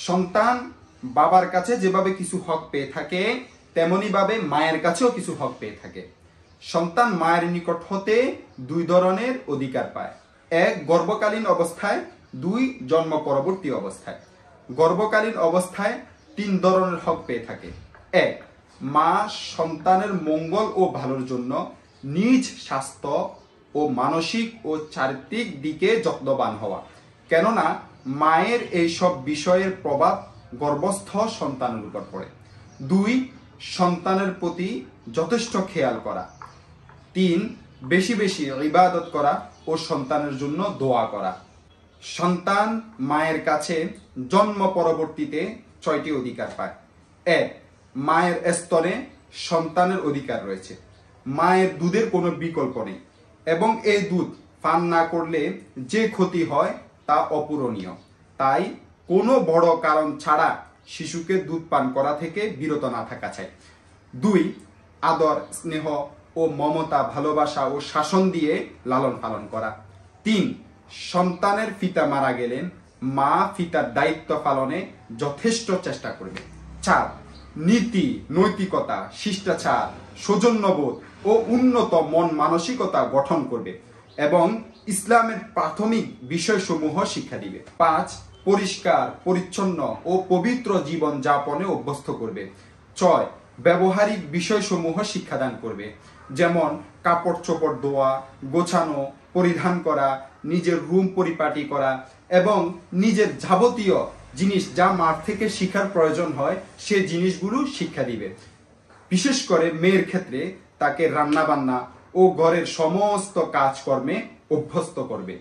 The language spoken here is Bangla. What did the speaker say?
সন্তান বাবার কাছে যেভাবে কিছু হক পেয়ে থাকে তেমনি ভাবে মায়ের কাছেও কিছু হক পেয়ে থাকে। সন্তান মায়ের নিকট হতে দুই ধরনের অধিকার পায়, এক গর্ভকালীন অবস্থায়, দুই জন্ম পরবর্তী অবস্থায়। গর্ভকালীন অবস্থায় তিন ধরনের হক পেয়ে থাকে। এক, মা সন্তানের মঙ্গল ও ভালোর জন্য নিজ স্বাস্থ্য ও মানসিক ও চারিত্রিক দিকে যত্নবান হওয়া, কেননা মায়ের এইসব বিষয়ের প্রভাব গর্ভস্থ সন্তানের উপর পড়ে। দুই, সন্তানের প্রতি যথেষ্ট খেয়াল করা। তিন, বেশি বেশি ইবাদত করা ও সন্তানের জন্য দোয়া করা। সন্তান মায়ের কাছে জন্ম পরবর্তীতে 6টি অধিকার পায়। এক, মায়ের স্তনে সন্তানের অধিকার রয়েছে। মায়ের দুধের কোনো বিকল্প নেই এবং এই দুধ পান না করলে যে ক্ষতি হয় তা অপূরণীয়। তাই কোনো বড় কারণ ছাড়া শিশুকে দুধ পান করা থেকে বিরত না থাকা চাই। দুই, আদর, স্নেহ ও মমতা, ভালোবাসা ও শাসন দিয়ে লালন পালন করা। তিন, সন্তানের পিতা মারা গেলেন মা পিতার দায়িত্ব পালনে যথেষ্ট চেষ্টা করবে। চার, নীতি, নৈতিকতা, শিষ্টাচার, সৌজন্যবোধ ও উন্নত মন মানসিকতা গঠন করবে এবং ইসলামের প্রাথমিক বিষয়সমূহ শিক্ষা দিবে। পাঁচ, পরিষ্কার পরিচ্ছন্ন ও পবিত্র জীবন যাপনে অভ্যস্ত করবে। ছয়, ব্যবহারিক বিষয়সমূহ শিক্ষাদান করবে, যেমন কাপড় চোপড় ধোয়া, গোছানো, পরিধান করা, নিজের রুম পরিপাটি করা এবং নিজের যাবতীয় জিনিস যা মার থেকে শিক্ষার প্রয়োজন হয় সে জিনিসগুলো শিক্ষা দিবে। বিশেষ করে মেয়ের ক্ষেত্রে তাকে রান্না বান্না ও ঘরের সমস্ত কাজকর্মে অভ্যস্ত করবে।